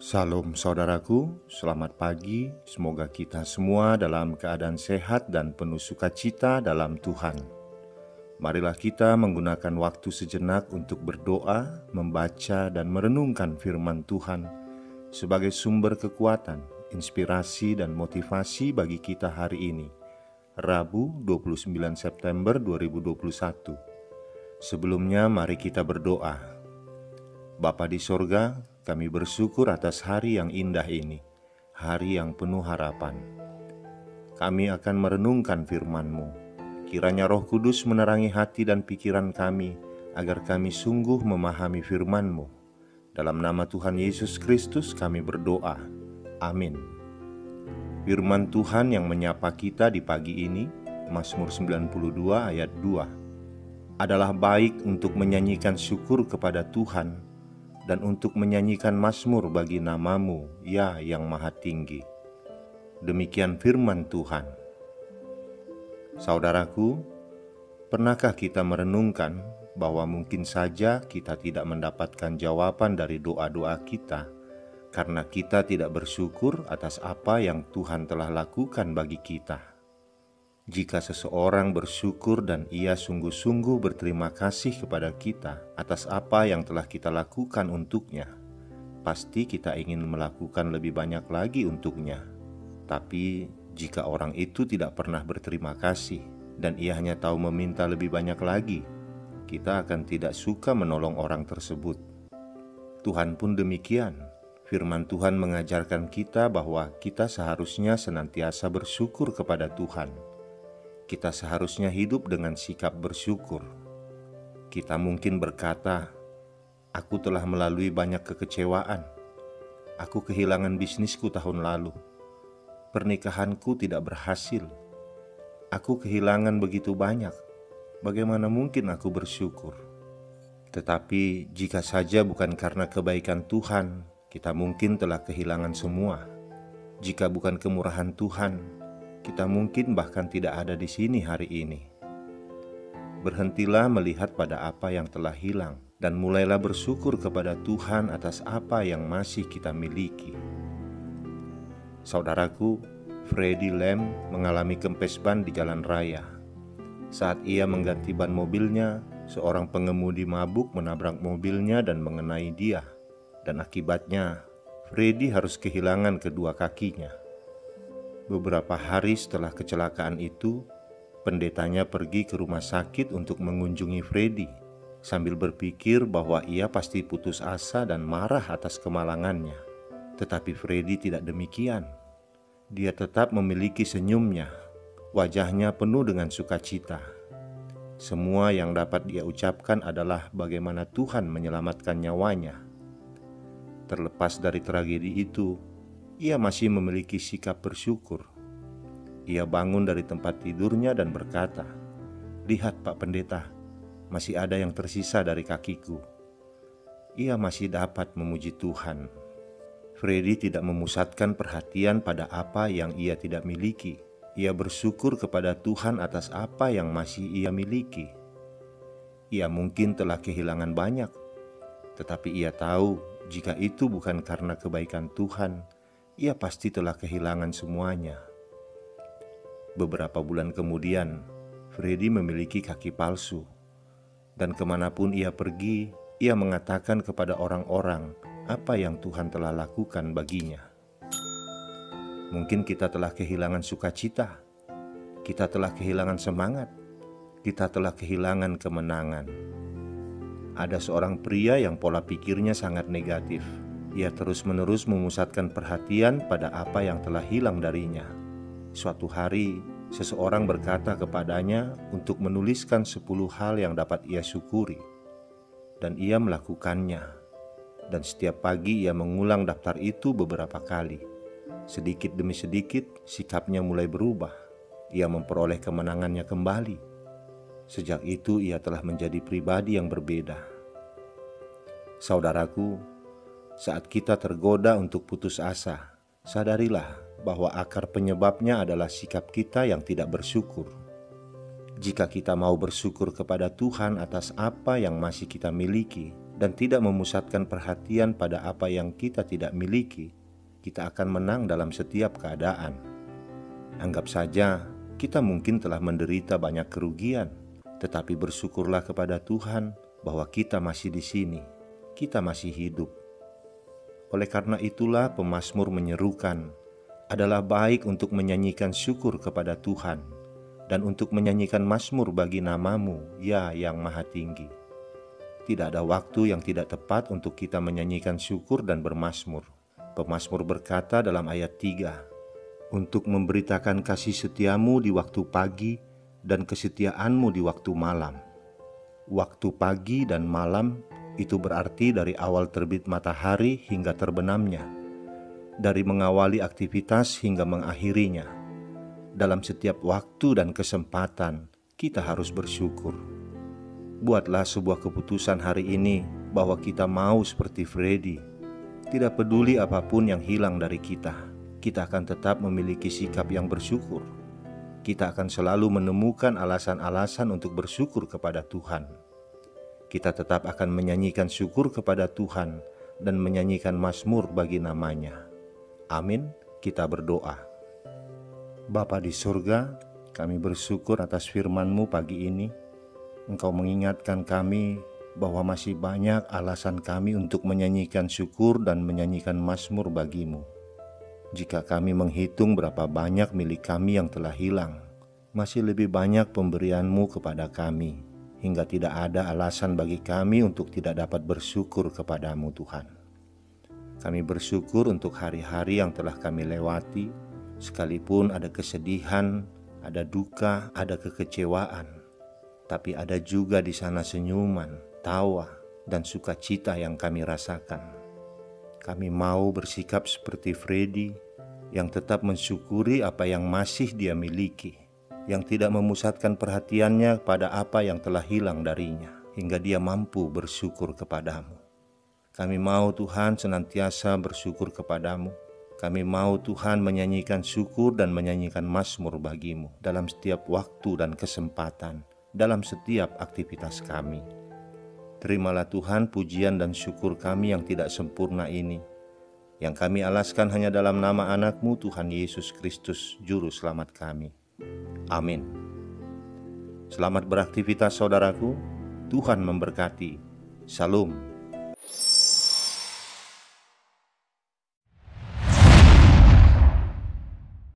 Salam saudaraku, selamat pagi. Semoga kita semua dalam keadaan sehat dan penuh sukacita dalam Tuhan. Marilah kita menggunakan waktu sejenak untuk berdoa, membaca dan merenungkan firman Tuhan sebagai sumber kekuatan, inspirasi dan motivasi bagi kita hari ini, Rabu 29 September 2021. Sebelumnya mari kita berdoa. Bapa di sorga, kami bersyukur atas hari yang indah ini, hari yang penuh harapan. Kami akan merenungkan firman-Mu. Kiranya Roh Kudus menerangi hati dan pikiran kami, agar kami sungguh memahami firman-Mu. Dalam nama Tuhan Yesus Kristus kami berdoa. Amin. Firman Tuhan yang menyapa kita di pagi ini, Mazmur 92 ayat 2, adalah baik untuk menyanyikan syukur kepada Tuhan dan untuk menyanyikan mazmur bagi nama-Mu, ya yang maha tinggi. Demikian firman Tuhan. Saudaraku, pernahkah kita merenungkan bahwa mungkin saja kita tidak mendapatkan jawaban dari doa-doa kita karena kita tidak bersyukur atas apa yang Tuhan telah lakukan bagi kita? Jika seseorang bersyukur dan ia sungguh-sungguh berterima kasih kepada kita atas apa yang telah kita lakukan untuknya, pasti kita ingin melakukan lebih banyak lagi untuknya. Tapi jika orang itu tidak pernah berterima kasih dan ia hanya tahu meminta lebih banyak lagi, kita akan tidak suka menolong orang tersebut. Tuhan pun demikian. Firman Tuhan mengajarkan kita bahwa kita seharusnya senantiasa bersyukur kepada Tuhan. Kita seharusnya hidup dengan sikap bersyukur. Kita mungkin berkata, "Aku telah melalui banyak kekecewaan. Aku kehilangan bisnisku tahun lalu. Pernikahanku tidak berhasil. Aku kehilangan begitu banyak. Bagaimana mungkin aku bersyukur?" Tetapi jika saja bukan karena kebaikan Tuhan, kita mungkin telah kehilangan semua. Jika bukan kemurahan Tuhan, kita mungkin bahkan tidak ada di sini hari ini. Berhentilah melihat pada apa yang telah hilang dan mulailah bersyukur kepada Tuhan atas apa yang masih kita miliki. Saudaraku, Freddy Lam mengalami kempes ban di jalan raya. Saat ia mengganti ban mobilnya, seorang pengemudi mabuk menabrak mobilnya dan mengenai dia. Dan akibatnya, Freddy harus kehilangan kedua kakinya. Beberapa hari setelah kecelakaan itu, pendetanya pergi ke rumah sakit untuk mengunjungi Freddy, sambil berpikir bahwa ia pasti putus asa dan marah atas kemalangannya. Tetapi Freddy tidak demikian. Dia tetap memiliki senyumnya, wajahnya penuh dengan sukacita. Semua yang dapat dia ucapkan adalah bagaimana Tuhan menyelamatkan nyawanya. Terlepas dari tragedi itu, ia masih memiliki sikap bersyukur. Ia bangun dari tempat tidurnya dan berkata, "Lihat Pak Pendeta, masih ada yang tersisa dari kakiku." Ia masih dapat memuji Tuhan. Freddy tidak memusatkan perhatian pada apa yang ia tidak miliki. Ia bersyukur kepada Tuhan atas apa yang masih ia miliki. Ia mungkin telah kehilangan banyak, tetapi ia tahu jika itu bukan karena kebaikan Tuhan, ia pasti telah kehilangan semuanya. Beberapa bulan kemudian, Freddy memiliki kaki palsu. Dan kemanapun ia pergi, ia mengatakan kepada orang-orang apa yang Tuhan telah lakukan baginya. Mungkin kita telah kehilangan sukacita, kita telah kehilangan semangat, kita telah kehilangan kemenangan. Ada seorang pria yang pola pikirnya sangat negatif. Ia terus-menerus memusatkan perhatian pada apa yang telah hilang darinya. Suatu hari, seseorang berkata kepadanya untuk menuliskan 10 hal yang dapat ia syukuri. Dan ia melakukannya. Dan setiap pagi ia mengulang daftar itu beberapa kali. Sedikit demi sedikit, sikapnya mulai berubah. Ia memperoleh kemenangannya kembali. Sejak itu ia telah menjadi pribadi yang berbeda. Saudaraku, saat kita tergoda untuk putus asa, sadarilah bahwa akar penyebabnya adalah sikap kita yang tidak bersyukur. Jika kita mau bersyukur kepada Tuhan atas apa yang masih kita miliki dan tidak memusatkan perhatian pada apa yang kita tidak miliki, kita akan menang dalam setiap keadaan. Anggap saja kita mungkin telah menderita banyak kerugian, tetapi bersyukurlah kepada Tuhan bahwa kita masih di sini, kita masih hidup. Oleh karena itulah pemazmur menyerukan, adalah baik untuk menyanyikan syukur kepada Tuhan dan untuk menyanyikan mazmur bagi nama-Mu, ya yang Maha Tinggi. Tidak ada waktu yang tidak tepat untuk kita menyanyikan syukur dan bermazmur. Pemazmur berkata dalam ayat 3, untuk memberitakan kasih setiamu di waktu pagi dan kesetiaanmu di waktu malam. Waktu pagi dan malam itu berarti dari awal terbit matahari hingga terbenamnya, dari mengawali aktivitas hingga mengakhirinya. Dalam setiap waktu dan kesempatan, kita harus bersyukur. Buatlah sebuah keputusan hari ini bahwa kita mau seperti Freddy. Tidak peduli apapun yang hilang dari kita akan tetap memiliki sikap yang bersyukur. Kita akan selalu menemukan alasan-alasan untuk bersyukur kepada Tuhan. Kita tetap akan menyanyikan syukur kepada Tuhan dan menyanyikan mazmur bagi nama-Nya. Amin. Kita berdoa. Bapa di surga, kami bersyukur atas firman-Mu pagi ini. Engkau mengingatkan kami bahwa masih banyak alasan kami untuk menyanyikan syukur dan menyanyikan mazmur bagi-Mu. Jika kami menghitung berapa banyak milik kami yang telah hilang, masih lebih banyak pemberian-Mu kepada kami, hingga tidak ada alasan bagi kami untuk tidak dapat bersyukur kepada-Mu Tuhan. Kami bersyukur untuk hari-hari yang telah kami lewati, sekalipun ada kesedihan, ada duka, ada kekecewaan. Tapi ada juga di sana senyuman, tawa, dan sukacita yang kami rasakan. Kami mau bersikap seperti Freddy, yang tetap mensyukuri apa yang masih dia miliki, yang tidak memusatkan perhatiannya pada apa yang telah hilang darinya, hingga dia mampu bersyukur kepadamu. Kami mau Tuhan senantiasa bersyukur kepadamu. Kami mau Tuhan menyanyikan syukur dan menyanyikan mazmur bagi-Mu dalam setiap waktu dan kesempatan, dalam setiap aktivitas kami. Terimalah Tuhan pujian dan syukur kami yang tidak sempurna ini, yang kami alaskan hanya dalam nama anak-Mu Tuhan Yesus Kristus, Juru Selamat kami. Amin. Selamat beraktivitas saudaraku, Tuhan memberkati. Shalom.